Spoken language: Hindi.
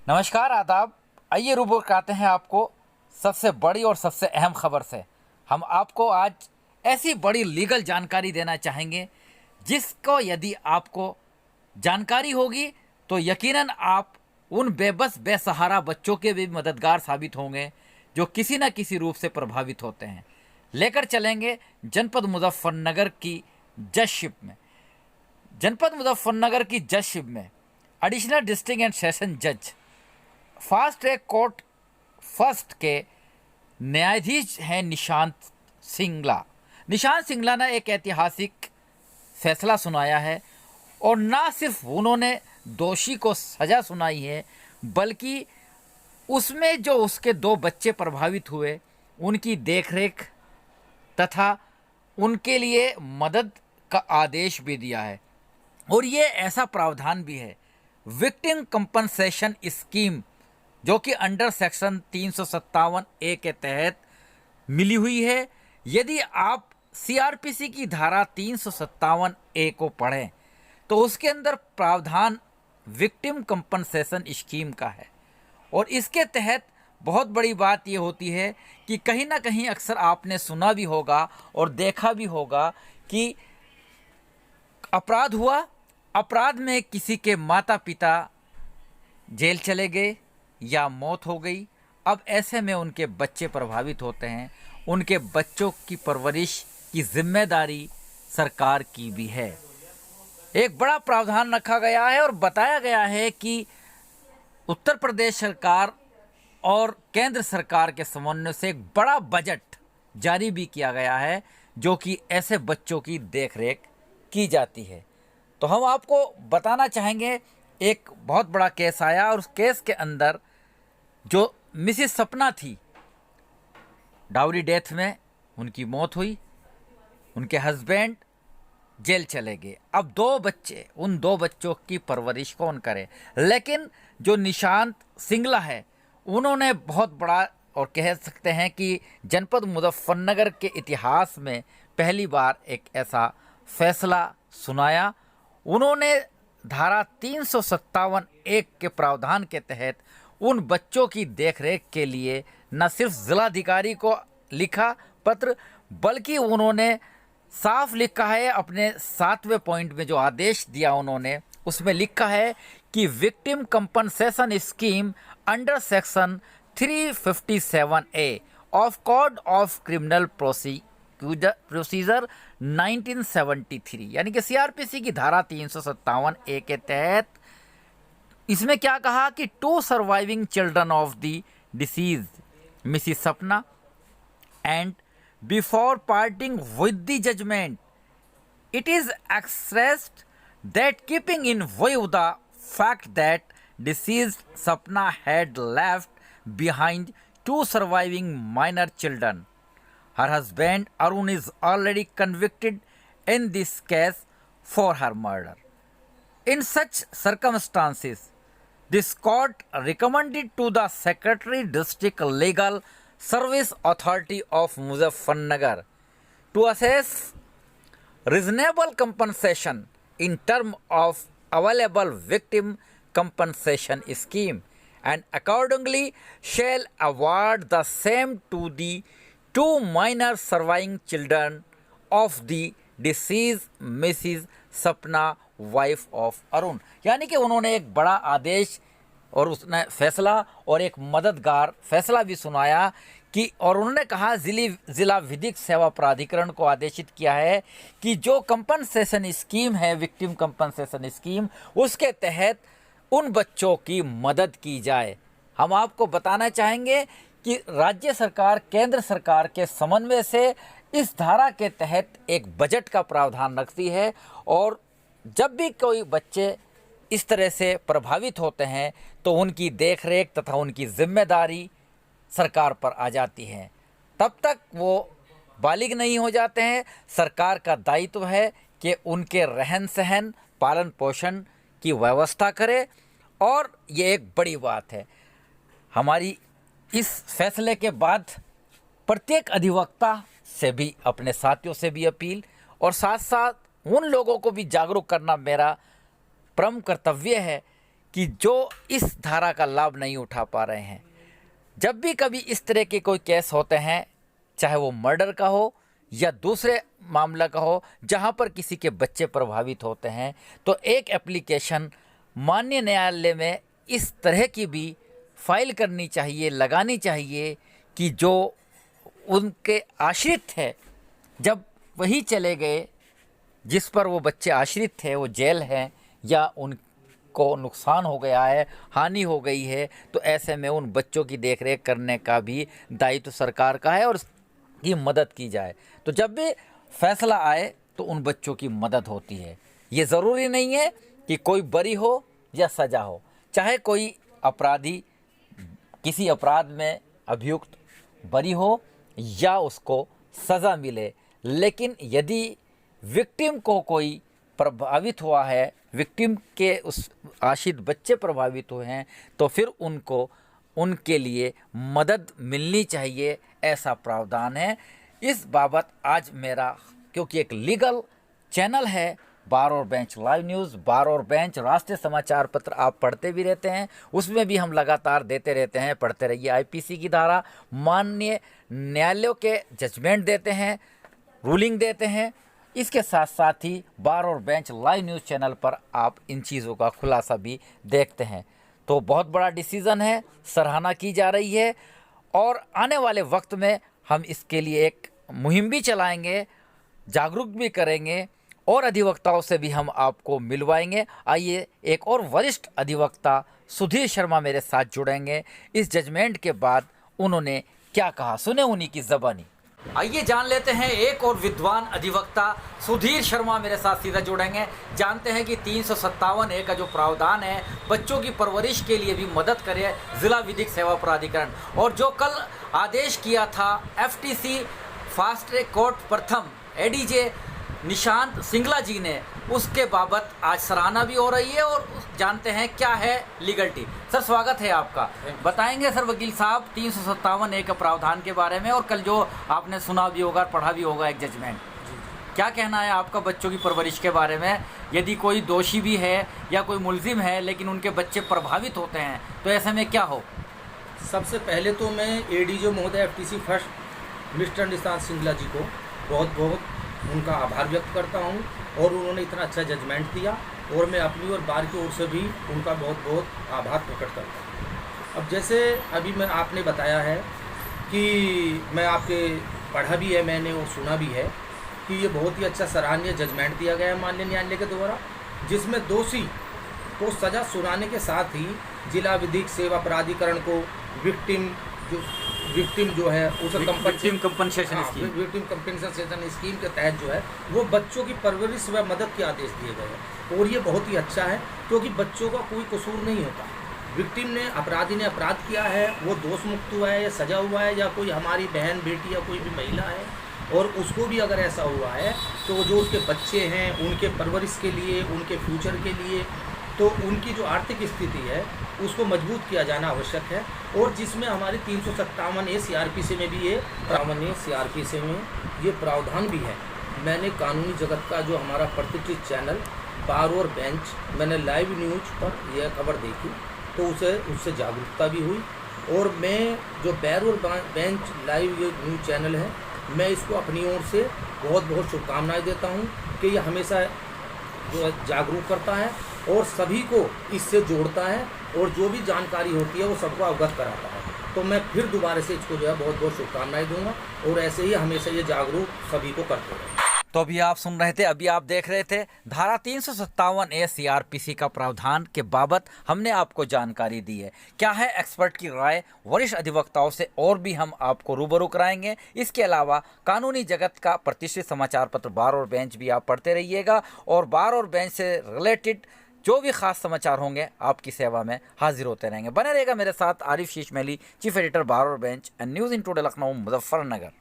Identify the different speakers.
Speaker 1: नमस्कार, आदाब। आइए रूबरू कराते हैं आपको सबसे बड़ी और सबसे अहम खबर से। हम आपको आज ऐसी बड़ी लीगल जानकारी देना चाहेंगे जिसको यदि आपको जानकारी होगी तो यकीनन आप उन बेबस बेसहारा बच्चों के भी मददगार साबित होंगे जो किसी न किसी रूप से प्रभावित होते हैं। लेकर चलेंगे जनपद मुजफ्फरनगर की जजशिप में। जनपद मुजफ्फरनगर की जजशिप में एडिशनल डिस्ट्रिक्ट एंड सेशन जज फास्ट ट्रैक कोर्ट फर्स्ट के न्यायाधीश हैं निशांत सिंगला। निशांत सिंगला ने एक ऐतिहासिक फैसला सुनाया है और ना सिर्फ उन्होंने दोषी को सज़ा सुनाई है बल्कि उसमें जो उसके 2 बच्चे प्रभावित हुए उनकी देखरेख तथा उनके लिए मदद का आदेश भी दिया है। और ये ऐसा प्रावधान भी है विक्टिम कंपनसेशन स्कीम जो कि अंडर सेक्शन 357A के तहत मिली हुई है। यदि आप सीआरपीसी की धारा 357A को पढ़ें तो उसके अंदर प्रावधान विक्टिम कंपनसेशन स्कीम का है और इसके तहत बहुत बड़ी बात ये होती है कि कहीं ना कहीं अक्सर आपने सुना भी होगा और देखा भी होगा कि अपराध हुआ, अपराध में किसी के माता पिता जेल चले गए या मौत हो गई। अब ऐसे में उनके बच्चे प्रभावित होते हैं, उनके बच्चों की परवरिश की जिम्मेदारी सरकार की भी है। एक बड़ा प्रावधान रखा गया है और बताया गया है कि उत्तर प्रदेश सरकार और केंद्र सरकार के समन्वय से एक बड़ा बजट जारी भी किया गया है जो कि ऐसे बच्चों की देखरेख की जाती है। तो हम आपको बताना चाहेंगे एक बहुत बड़ा केस आया और उस केस के अंदर जो मिसिस सपना थी, डाउरी डेथ में उनकी मौत हुई, उनके हस्बैंड जेल चले गए। अब 2 बच्चे, उन 2 बच्चों की परवरिश कौन करे? लेकिन जो निशांत सिंगला है उन्होंने बहुत बड़ा और कह सकते हैं कि जनपद मुजफ्फरनगर के इतिहास में पहली बार एक ऐसा फैसला सुनाया। उन्होंने धारा 357A के प्रावधान के तहत उन बच्चों की देखरेख के लिए न सिर्फ जिलाधिकारी को लिखा पत्र बल्कि उन्होंने साफ लिखा है अपने 7वें पॉइंट में जो आदेश दिया उन्होंने उसमें लिखा है कि victim compensation scheme under section 357A of code of criminal procedure 1973 यानी कि सीआरपीसी की धारा 357A के तहत इसमें क्या कहा कि 2 surviving children of the deceased Mrs Sapna and before parting with the judgment it is expressed that keeping in view the fact that deceased Sapna had left behind 2 surviving minor children. Her husband Arun is already convicted in this case for her murder. In such circumstances, this court recommended to the Secretary District Legal Service Authority of Muzaffarnagar to assess reasonable compensation in terms of available victim compensation scheme and accordingly shall award the same to the 2 minor surviving children of the deceased Mrs. Sapna wife of Arun। यानी कि उन्होंने एक बड़ा आदेश और उसने फैसला और एक मददगार फैसला भी सुनाया कि और उन्होंने कहा जिला विधिक सेवा प्राधिकरण को आदेशित किया है कि जो कंपनसेशन स्कीम है विक्टिम कंपनसेशन स्कीम उसके तहत उन बच्चों की मदद की जाए। हम आपको बताना चाहेंगे कि राज्य सरकार केंद्र सरकार के समन्वय से इस धारा के तहत एक बजट का प्रावधान रखती है और जब भी कोई बच्चे इस तरह से प्रभावित होते हैं तो उनकी देखरेख तथा उनकी जिम्मेदारी सरकार पर आ जाती है। तब तक वो बालिग नहीं हो जाते हैं, सरकार का दायित्व है कि उनके रहन सहन पालन पोषण की व्यवस्था करे। और ये एक बड़ी बात है, हमारी इस फैसले के बाद प्रत्येक अधिवक्ता से भी अपने साथियों से भी अपील और साथ साथ उन लोगों को भी जागरूक करना मेरा परम कर्तव्य है कि जो इस धारा का लाभ नहीं उठा पा रहे हैं। जब भी कभी इस तरह के कोई केस होते हैं, चाहे वो मर्डर का हो या दूसरे मामला का हो जहां पर किसी के बच्चे प्रभावित होते हैं, तो एक एप्लीकेशन माननीय न्यायालय में इस तरह की भी फाइल करनी चाहिए, लगानी चाहिए कि जो उनके आश्रित थे, जब वही चले गए जिस पर वो बच्चे आश्रित थे वो जेल है या उनको नुकसान हो गया है, हानि हो गई है, तो ऐसे में उन बच्चों की देखरेख करने का भी दायित्व सरकार का है और की मदद की जाए। तो जब भी फैसला आए तो उन बच्चों की मदद होती है। ये ज़रूरी नहीं है कि कोई बरी हो या सज़ा हो, चाहे कोई अपराधी किसी अपराध में अभियुक्त बरी हो या उसको सज़ा मिले, लेकिन यदि विक्टिम को कोई प्रभावित हुआ है, विक्टिम के उस आश्रित बच्चे प्रभावित हुए हैं, तो फिर उनको उनके लिए मदद मिलनी चाहिए, ऐसा प्रावधान है। इस बाबत आज मेरा, क्योंकि एक लीगल चैनल है बार और बेंच लाइव न्यूज़, बार और बेंच राष्ट्रीय समाचार पत्र आप पढ़ते भी रहते हैं, उसमें भी हम लगातार देते रहते हैं, पढ़ते रहिए। आईपीसी की धारा, माननीय न्यायालयों के जजमेंट देते हैं, रूलिंग देते हैं। इसके साथ साथ ही बार और बेंच लाइव न्यूज़ चैनल पर आप इन चीज़ों का खुलासा भी देखते हैं। तो बहुत बड़ा डिसीज़न है, सराहना की जा रही है और आने वाले वक्त में हम इसके लिए एक मुहिम भी चलाएंगे, जागरूक भी करेंगे और अधिवक्ताओं से भी हम आपको मिलवाएंगे। आइए एक और वरिष्ठ अधिवक्ता सुधीर शर्मा मेरे साथ जुड़ेंगे। इस जजमेंट के बाद उन्होंने क्या कहा, सुने उन्हीं की ज़बानी। आइए जान लेते हैं, एक और विद्वान अधिवक्ता सुधीर शर्मा मेरे साथ सीधा जुड़ेंगे। जानते हैं कि 357A का जो प्रावधान है बच्चों की परवरिश के लिए भी मदद करे जिला विधिक सेवा प्राधिकरण, और जो कल आदेश किया था FTC फास्ट ट्रैक कोर्ट प्रथम ADJ निशांत सिंगला जी ने, उसके बाबत आज सराहना भी हो रही है और जानते हैं क्या है लीगलिटी। सर स्वागत है आपका। बताएंगे सर वकील साहब 357A के प्रावधान के बारे में, और कल जो आपने सुना भी होगा, पढ़ा भी होगा एक जजमेंट, क्या कहना है आपका बच्चों की परवरिश के बारे में? यदि कोई दोषी भी है या कोई मुलजिम है लेकिन उनके बच्चे प्रभावित होते हैं तो ऐसे में क्या हो?
Speaker 2: सबसे पहले तो मैं ADJ महोदय FTC first mister Nishant Singla ji को बहुत बहुत उनका आभार व्यक्त करता हूं, और उन्होंने इतना अच्छा जजमेंट दिया, और मैं अपनी और बार की ओर से भी उनका बहुत बहुत आभार प्रकट करता हूं। अब जैसे अभी मैं आपने बताया है कि मैं आपके पढ़ा भी है मैंने और सुना भी है कि ये बहुत ही अच्छा सराहनीय जजमेंट दिया गया है माननीय न्यायालय के द्वारा, जिसमें दोषी को सज़ा सुनाने के साथ ही जिला विधिक सेवा प्राधिकरण को विक्टिम जो है उसे
Speaker 1: विक्टिम कंपनसेशन
Speaker 2: स्कीम के तहत जो है वो बच्चों की परवरिश व मदद के आदेश दिए गए हैं, और ये बहुत ही अच्छा है क्योंकि बच्चों का कोई कसूर नहीं होता। विक्टिम ने, अपराधी ने अपराध किया है, वो दोष मुक्त हुआ है या सजा हुआ है, या कोई हमारी बहन बेटी या कोई भी महिला है और उसको भी अगर ऐसा हुआ है तो जो उसके बच्चे हैं उनके परवरिश के लिए, उनके फ्यूचर के लिए, तो उनकी जो आर्थिक स्थिति है उसको मजबूत किया जाना आवश्यक है। और जिसमें हमारी 357A CRPC में भी ये CRPC में ये प्रावधान भी है। मैंने कानूनी जगत का जो हमारा प्रतिष्ठित चैनल बार और बेंच, मैंने लाइव न्यूज़ पर यह खबर देखी तो उससे जागरूकता भी हुई, और मैं जो बार और बेंच लाइव ये न्यूज़ चैनल है, मैं इसको अपनी ओर से बहुत बहुत शुभकामनाएँ देता हूँ कि ये हमेशा जो जागरूक करता है और सभी को इससे जोड़ता है, और जो भी जानकारी होती है वो सबको अवगत कराता है। तो मैं फिर दोबारा से इसको जो है बहुत बहुत शुभकामनाएं दूंगा, और ऐसे ही हमेशा ये जागरूक सभी को करते रहे।
Speaker 1: तो अभी आप सुन रहे थे, अभी आप देख रहे थे धारा 357A CRPC का प्रावधान के बाबत हमने आपको जानकारी दी है। क्या है एक्सपर्ट की राय, वरिष्ठ अधिवक्ताओं से और भी हम आपको रूबरू कराएंगे। इसके अलावा कानूनी जगत का प्रतिष्ठित समाचार पत्र बार और बेंच भी आप पढ़ते रहिएगा, और बार और बेंच से रिलेटेड जो भी खास समाचार होंगे आपकी सेवा में हाजिर होते रहेंगे। बने रहेगा मेरे साथ आरिफ शीश मैली, चीफ एडिटर बार और bench and news in today Lucknow Muzaffarnagar.